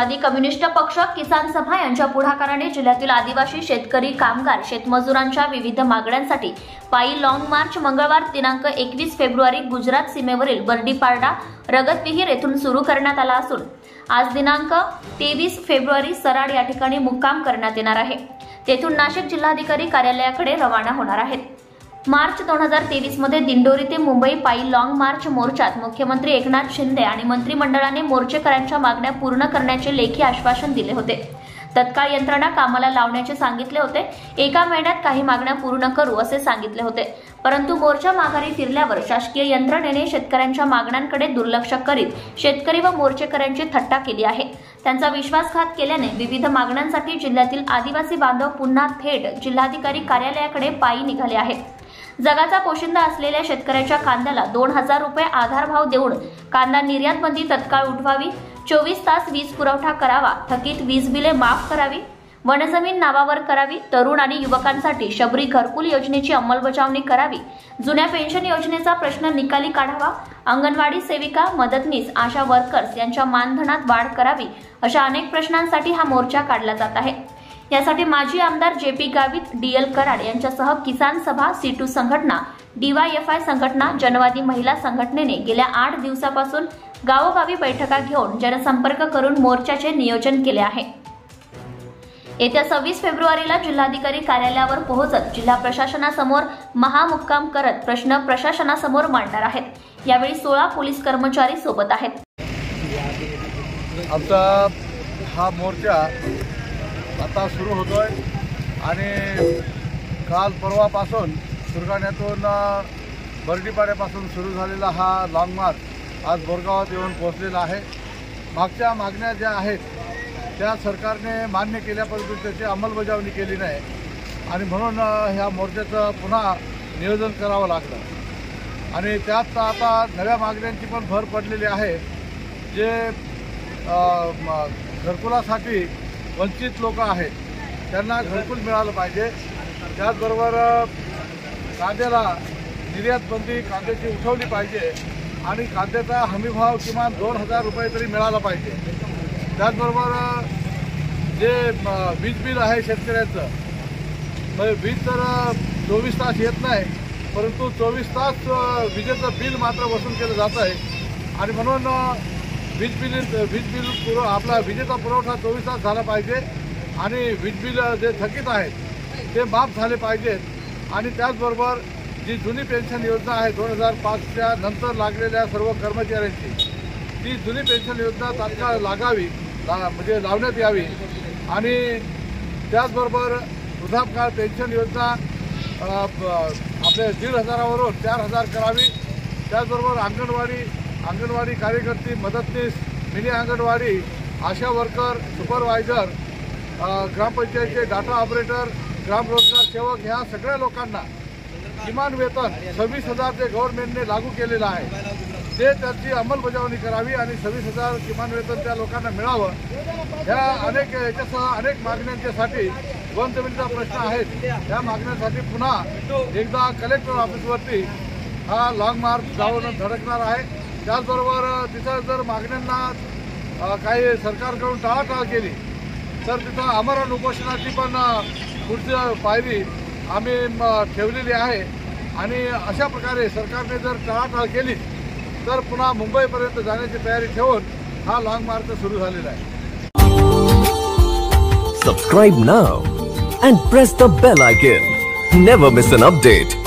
Rashtrawadi communist पक्ष किसान सभा यांच्या पुढाकाराने जिल्ह्यातील आदिवासी शेतकरी कामगार शेतमजुरांच्या विविध मागण्यांसाठी पायी लॉंग मार्च मंगळवार दिनांक 21 फेब्रुवारी गुजरात सीमेवरील बर्डीपाडा रगतविहीर येथून सुरू करण्यात आला असून आज दिनांक 23 फेब्रुवारी सराड या ठिकाणी मुक्काम करण्यात येणार आहे। तेथून नाशिक जिल्हाधिकारी कार्यालयाकडे रवाना होणार आहेत। मार्च 2023 मध्ये दिंडोरी ते मुंबई पायी लॉंग मार्च मोर्चात मुख्यमंत्री एकनाथ शिंदे आणि मंत्रिमंडळाने मोर्चेकऱ्यांच्या मागण्या पूर्ण करण्याचे लेखी आश्वासन दिले होते। तत्काळ यंत्रणा कामाला लावण्याचे सांगितले होते। एका महिन्यात काही मागण्या पूर्ण करू असे सांगितले होते, परंतु मोर्चा माघारी फिरल्यावर शासकीय यंत्रणेने शेतकऱ्यांच्या मागण्यांकडे दुर्लक्ष करीत शेतकरी व मोर्चेकऱ्यांची थट्टा केली आहे। त्यांचा विश्वासघात केल्याने विविध मागण्यांसाठी जिल्ह्यातील आदिवासी बांधव पुन्हा थेट जिल्हाधिकारी कार्यालयाकडे पायी निघाले आहेत। जगाचा पोशिंदा असलेल्या शेतकऱ्याच्या कांद्याला 2000 रुपये आधारभाव देऊन कांदा निर्यात बंदी तत्काळ उठवावी, 24 तास वीज पुरवठा करावा, थकीत वीज बिले माफ करावी, वनजमीन नावावर करावी, तरुण आणि युवकांसाठी शबरी घरकुल योजनेची अंमलबजावणी करावी, जुन्या पेन्शन योजनेचा प्रश्न निकाली काढावा, अंगणवाडी सेविका, मदतनीस, आशा वर्कर्स यांच्या मानधनात वाढ करावी, अशा अनेक प्रश्नांसाठी हा मोर्चा काढला जात आहे। यासाठी माजी आमदार जेपी गावित, डीएल कराड यांच्यासह किसान सभा, C2 संघटना, DYFI संघटना, जनवादी महिला संघटनेने गेल्या 8 दिवसापासून गावोगावी बैठका घेऊन जनसंपर्क करून मोर्चाचे नियोजन केले आहे। येत्या 26 फेब्रुवारीला जिल्हाधिकारी कार्यालयावर पोहोचत जिल्हा प्रशासनासमोर महामुक्काम करत प्रश्न प्रशासनासमोर मांडणार आहेत। यावेळी 16 पोलीस कर्मचारी सोबत आहेत। आमचा हा मोर्चा आता सुरू होतोय आणि काल परवापासून सुरगाण्यातून बर्डीपाड्यापासून सुरू झालेला हा लॉंग मार्च आज बोरगावात येऊन पोहोचलेला आहे। मागच्या मागण्या ज्या आहेत त्या सरकारने मान्य केल्यापर्यंत त्याची अंमलबजावणी केली नाही आणि म्हणून ह्या मोर्चाचं पुन्हा नियोजन करावं लागलं आणि त्यात आता नव्या मागण्यांची पण भर पडलेली आहे। जे घरकुलासाठी वंचित लोक आहेत त्यांना घरकुल मिळालं पाहिजे। त्याचबरोबर कांद्याला निर्यात बंदी कांद्याची उठवली पाहिजे आणि कांद्याचा हमीभाव किमान 2000 रुपये तरी मिळाला पाहिजे। त्याचबरोबर जे वीज बिल आहे शेतकऱ्यांचं, वीज तर 24 तास येत नाही, परंतु 24 तास विजेचं बिल मात्र वसूल केलं जात आहे आणि म्हणून वीज बिल आपला विजेचा पुरवठा 24 तास झाला पाहिजे आणि वीज बिल जे थकीत आहेत ते माफ झाले पाहिजेत आणि त्याचबरोबर जी जुनी पेन्शन योजना आहे 2005च्या नंतर लागलेल्या सर्व कर्मचाऱ्यांची ती जुनी पेन्शन योजना तात्काळ लागावी, म्हणजे लावण्यात यावी आणि त्याचबरोबर वृद्धापकाळ पेन्शन योजना आपल्या 1500 वरून 4000 करावी। त्याचबरोबर अंगणवाडी कार्यकर्ती, मदतनीस, मिनी अंगणवाडी, आशा वर्कर, सुपरवायझर, ग्रामपंचायतचे डाटा ऑपरेटर, ग्राम रोजगार सेवक ह्या सगळ्या लोकांना किमान वेतन 26,000 जे गव्हर्नमेंटने लागू केलेलं आहे ते त्याची अंमलबजावणी करावी आणि 26,000 किमान वेतन त्या लोकांना मिळावं। ह्या याच्यासह अनेक मागण्यांच्यासाठी वन जमिनीचा प्रश्न आहेत, त्या मागण्यांसाठी पुन्हा एकदा कलेक्टर ऑफिसवरती हा लॉंग मार्च जाऊन धडकणार आहे। त्याचबरोबर तिथं जर मागण्यांना काही सरकारकडून टाळाटाळ केली तर तिथं आमरण उपोषणाची पण पुढची पायरी आम्ही ठेवलेली आहे आणि अशा प्रकारे सरकारने जर टाळाटाळ केली तर पुन्हा मुंबईपर्यंत जाण्याची तयारी ठेवून हा लॉंग मार्च सुरू झालेला आहे। Subscribe now and press the bell icon. Never miss an update.